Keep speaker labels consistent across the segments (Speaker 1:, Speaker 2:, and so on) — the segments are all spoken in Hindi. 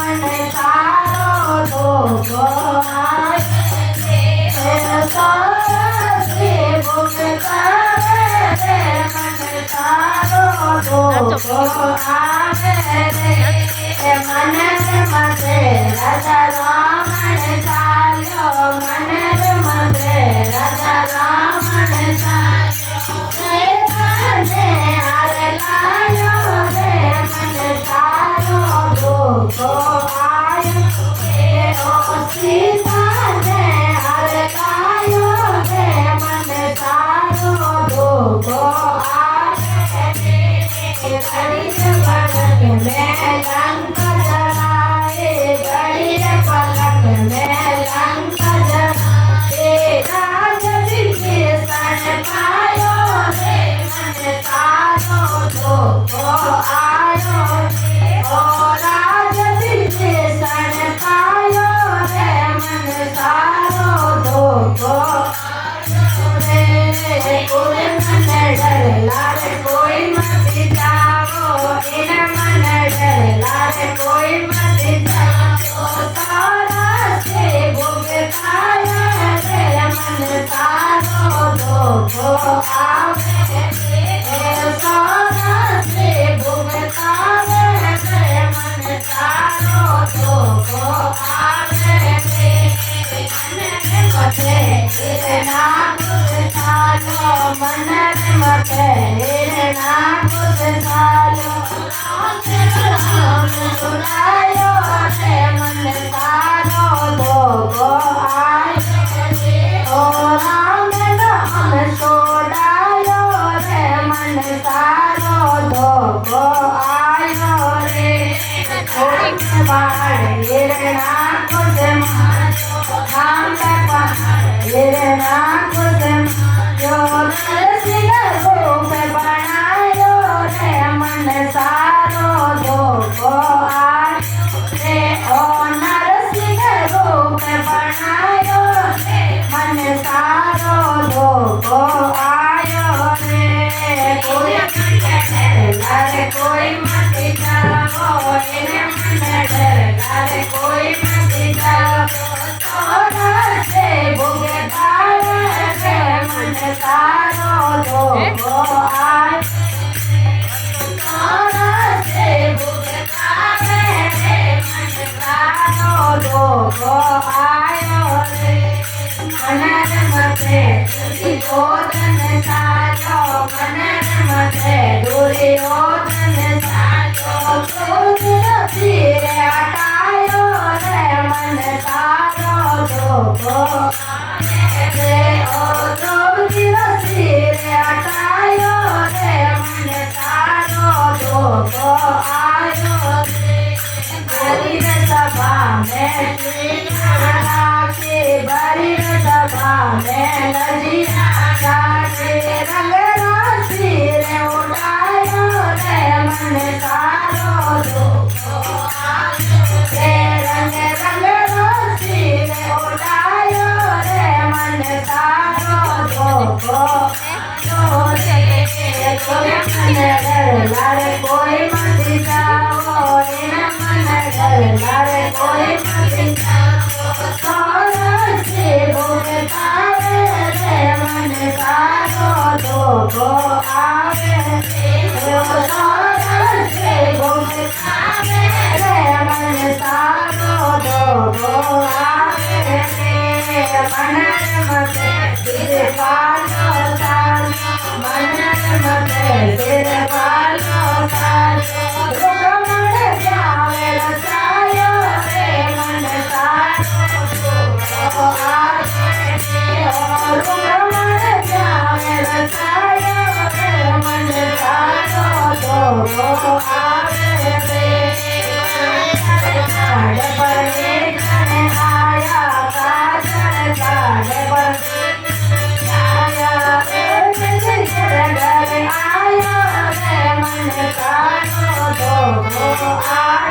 Speaker 1: मन सारो धोखो आवे सरस्वती भोग करे रे मन सारो धोखो आवे रे मन मते राजा रामण चाल्यो मन मते राजा रामण चाल्यो ने आरे लायो रे मन सारो धोखो आयो ओ सीता ने आरे लायो रे मन सारो धोखो आयो घड़ी पलक में लंक जलाए घड़ी पलक में लंक जलाए राज विभीषण पायो रे मन सारो धोखो आयो ओ राज विभीषण पायो रे मन सारो धोखो रे कोई मन डर लारे कोई मत जाओ इन मन डर लारे कोई मत जाओ सारा से भोग खाया रे मन सारो धोखो आवे सारा से भोग खाया रे मन सारो धोखो आवे मन मते ना कुछ सालो मन मते ना कुछ सालो सुनायो रे मन सारो धोखो आयो ओ राम नाम सोडायो रे मन सारो धोखो आयो रे कोई पहाड़ ना कुछ मारो हम पहाड़ ना कुछ जो नरसिंह रूप बनायो रे मन सारो धोखो आयो रे ओ नरसिंह रूप बनायो रे मन सारो धोखो आयो रे कोई लारे कोई मत जाओ इन मन डर लारे कोई मत जाओ थोड़ा से भोग खाए रे मन सारो धोखो आयो थोड़ा से भोग खाए रे मन सारो धोखो आयो रे मन मते दुर्योधन सारो मन मते दुर्योधन सारो क्रोध तीर हटायो रे मन सारो धोखो रे ओ क्रोध तीर हटायो रे मन सारो धोखो आयो रे बड़ी सभा में श्री राखे बड़ी सभा में लजिया राखे रंग राशि रे उठायो रे मन सारो धोखो आयो रे रंग रंग राशि रे उठायो रे मन सारो धोखो आयो रे कोई मन डर लारे कोई मत जाओ इन मन डर लारे कोई मत जाओ सारा से भोग खाए रे मन सारो धोखो आवे सारा से भोग खाए रे मन सारो धोखो आवे मन मते सिर पालो सालो मन मते सिर पालो सालो रुकमण जावे रसायो रे मन सारो धोखो आवे रुकमण जावे रसायो रे मन सारो धोखो आवे झाड़ पर एक आया काजल झाड़ पर आया एक घर आया रे मन सारो धोखो आया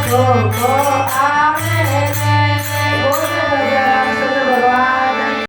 Speaker 1: ગોકુળ